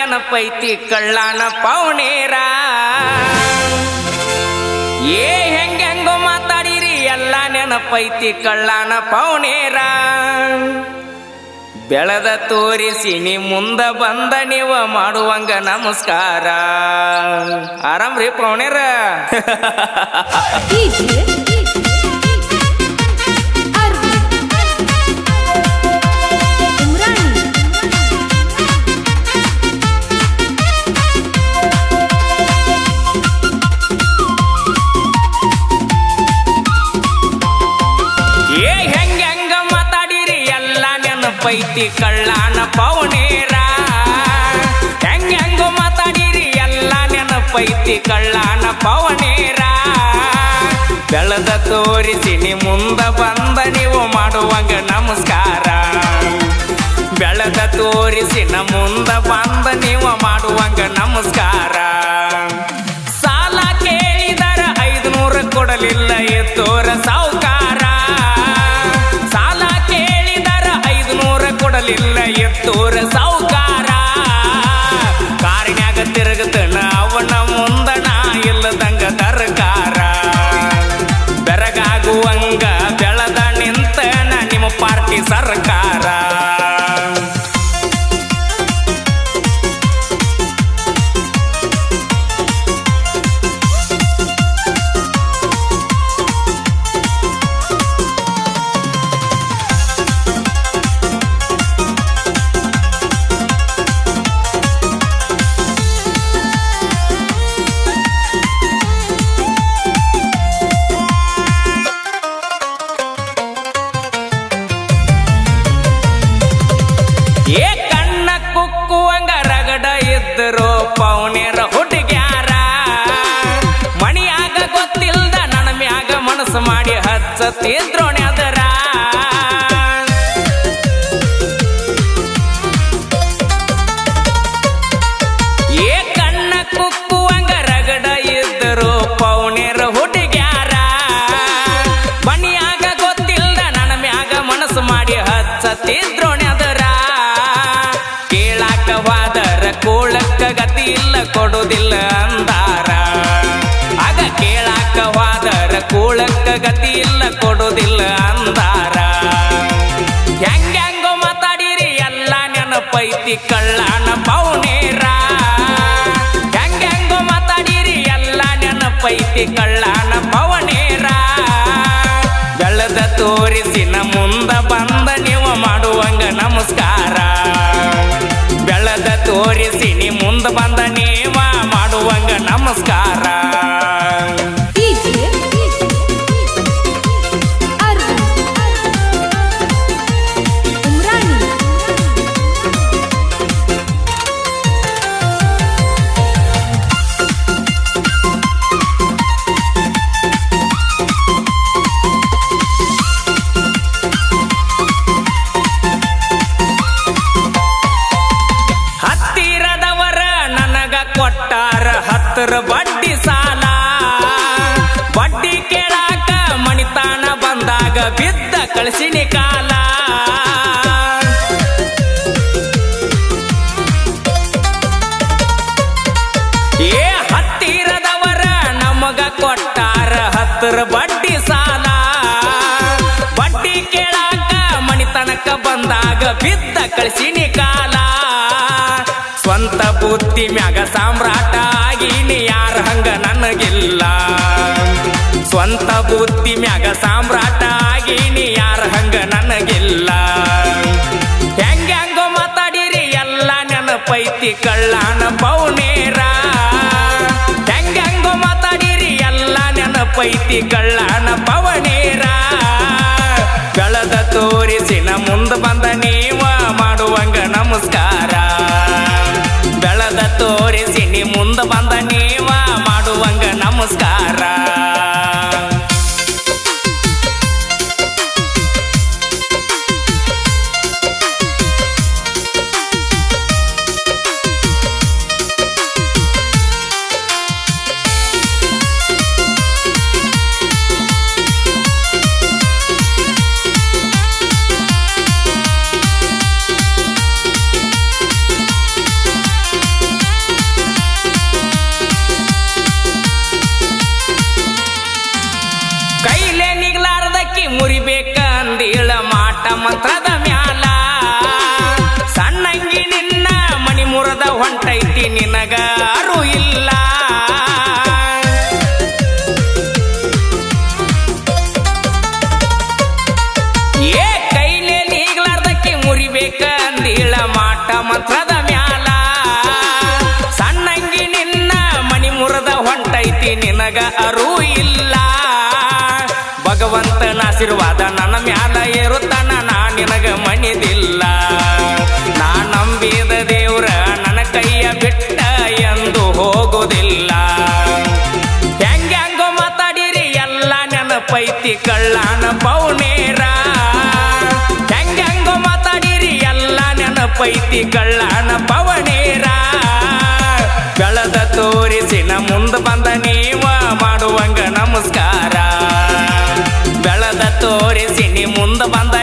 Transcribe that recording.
ನೆನಪೈತಿ ಕಳ್ಳಾನ ಪೌನೇರ ಏ ಹೆಂಗೆಂಗೋ ಮಾತಾಡಿರಿ ಎಲ್ಲ ನೆನಪೈತಿ ಕಳ್ಳಾನ ಪೌನೇರ ಬೆಳೆದ ತೋರಿಸಿ ನೀ ಮುಂದ ಬಂದ ನೀವ ಮಾಡುವಂಗ ನಮಸ್ಕಾರ ಆರಾಮ್ರಿ ಪೌನೇರ ಪೈತಿ ಕಳ್ಳಾನ ಪೌನೇರ ಹೆಂಗೋ ಮಾತಾಡಿರಿ ಎಲ್ಲ ನೆನಪೈತಿ ಕಳ್ಳಾನ ಪೌನೇರ ಬೆಳೆದ ತೋರಿಸಿ ನೀ ಮುಂದ ಬಂದ ನೀವು ಮಾಡುವಂಗ ನಮಸ್ಕಾರ ಬೆಳೆದ ತೋರಿಸಿ ನ ಮುಂದ ಬಂದ ನೀವು ಮಾಡುವಂಗ ನಮಸ್ಕಾರ ಸಾಲ ಕೇಳಿದರ 500 ಕೊಡಲಿಲ್ಲ ಎತ್ತೋರ ಸಾವುಕಾರ ಕೊಡಲಿಲ್ಲ ಎತ್ತೋರ ಸಾವುಕಾರ ಕಾರಿನ್ಯಾಗ ತಿರುಗತನ ಅವನ ಮುಂದಣ ಇಲ್ಲದಂಗ ತರಕಾರ ಬೆರಗಾಗುವಂಗ ಬೆಳೆದ ನಿಂತನ ನಿಮ್ಮ ಪಾರ್ಟಿ ಸರ್ಕಾರ ಏ ಕಣ್ಣ ಕುಕ್ಕುವಂಗ ರಗಡ ಇದ್ದರು ಪೌನೇರ ಹುಡುಗ್ಯಾರ ಮಣಿಯಾಗ ಗೊತ್ತಿಲ್ದ ನನ್ನ ಮ್ಯಾಗ ಮನಸ್ಸು ಮಾಡಿ ಹಚ್ಚತ್ತಿದ್ರೋಣೆ ಅದರ ಏ ಕಣ್ಣ ಕುಕ್ಕುವಂಗ ರಗಡ ಇದ್ದರು ಪೌನೇರ ಹುಡುಗ್ಯಾರ ಮಣಿಯಾಗ ಗೊತ್ತಿಲ್ದ ನನ್ನ ಮ್ಯಾಗ ಮನಸ್ಸು ಮಾಡಿ ಹಚ್ಚತ್ತಿದ್ರೋಣೆ ಅದರ ಕೋಳಕ್ಕ ಗತಿ ಇಲ್ಲ ಕೊಡುವುದಿಲ್ಲ ಅಂದಾರ ಆಗ ಕೇಳಾಕ ಹೋದರ ಕೋಳಕ್ಕ ಗತಿ ಇಲ್ಲ ಕೊಡುವುದಿಲ್ಲ ಅಂದಾರ ಹೆಂಗೋ ಮಾತಾಡಿರಿ ಎಲ್ಲ ನೆನಪೈತಿ ಕಳ್ಳಾನ ಪೌನೇರ ಹೆಂಗೋ ಮಾತಾಡಿರಿ ಎಲ್ಲ ನೆನಪೈತಿ ಕಳ್ಳಾನ ಪೌನೇರ ಬೆಳೆದ ತೋರಿಸಿ ನ ಮುಂದ ಬಂದ ನೀವು ಮಾಡುವಂಗ ನಮಸ್ಕಾರ ಬೆಳೆದ ತೋರಿಸಿ ನೀ ಮುಂದ ಬಂದ ನೀವ ಮಾಡುವಂಗ ನಮಸ್ಕಾರ ಕೊಟ್ಟಾರ 10 ಬಡ್ಡಿ ಸಾಲ ಬಡ್ಡಿ ಕೇಳಾಕ ಮಣಿತಾನ ಬಂದಾಗ ಬಿದ್ದ ಕಳಿಸಿನಿ ಕಾಲ ಏ ಹತ್ತಿರದವರ ನಮಗ ಕೊಟ್ಟಾರ 10 ಬಡ್ಡಿ ಸಾಲ ಬಡ್ಡಿ ಕೇಳಾಕ ಮಣಿತನಕ ಬಂದಾಗ ಬಿದ್ದ ಕಳಿಸಿನಿ ಕಾಲ ಸ್ವಂತ ಬುದ್ಧಿ ಮ್ಯಾಗ ಸಾಮ್ರಾಟ ಆಗೀನಿ ಯಾರ ಹಂಗ ನನಗಿಲ್ಲ ಸ್ವಂತ ಬುದ್ಧಿ ಮ್ಯಾಗ ಸಾಮ್ರಾಟ ಆಗೀನಿ ಯಾರ ಹಂಗ ನನಗಿಲ್ಲ ಹೆಂಗೋ ಮಾತಾಡಿರಿ ಎಲ್ಲ ನೆನಪೈತಿ ಕಳ್ಳಾನ ಪೌನೇರ ಹೆಂಗೋ ಮಾತಾಡಿರಿ ಎಲ್ಲ ನೆನಪೈತಿ ಕಳ್ಳಾನ ಪೌನೇರ ಬೆಳೆದ ತೋರಿಸಿ ನ ಮುಂದ ಬಂದ ನೀವ ಮಾಡುವಂಗ ನಮಸ್ಕಾರ ಬೆಳೆದ ತೋರಿಸಿ ನೀ ಮುಂದ ಬಂದ ನೀವ ಮಾಡುವಂಗ ನಮಸ್ಕಾರ ನಿನಗ ಅರು ಇಲ್ಲ. ಏ ಕೈಲೇ ನೀಗ್ಲಾರ್ದಕ್ಕೆ ಮುರಿಬೇಕ ಅಂದೀಳ ಮಾಟ ಮಂತ್ರದ ಮ್ಯಾಲ. ಸಣ್ಣಂಗಿ ನಿನ್ನ ಮಣಿ ಮುರದ ಹೊಂಟೈತಿ ನಿನಗ ಅರು ಇಲ್ಲ. ಭಗವಂತನ ಆಶೀರ್ವಾದ ನನ್ನ ಮ್ಯಾಲ ಇರುತ್ತಾನ ನಾ ನಿನಗ ಮಣಿದಿಲ್ಲ. ನಾ ನಂಬಿದ ದೇವ್ರ ನನ್ನ ಕೈಯ ಬಿಟ್ಟ ಎಂದು ಹೋಗುವುದಿಲ್ಲ. ಹೆಂಗೋ ಮಾತಾಡಿರಿ ಎಲ್ಲ ನೆನಪೈತಿ ಕಳ್ಳಾನ ಪೌನೇರ. ಹೆಂಗೋ ಮಾತಾಡಿರಿ ಎಲ್ಲ ನೆನಪೈತಿ ಕಳ್ಳಾನ ಪವನೇರ. ಬೆಳೆದ ತೋರಿಸಿನ ಮುಂದೆ ಬಂದ ನೀವ ಮಾಡುವಂಗ ನಮಸ್ಕಾರ. ಬೆಳೆದ ತೋರಿಸಿ ನೀ ಮುಂದೆ ಬಂದ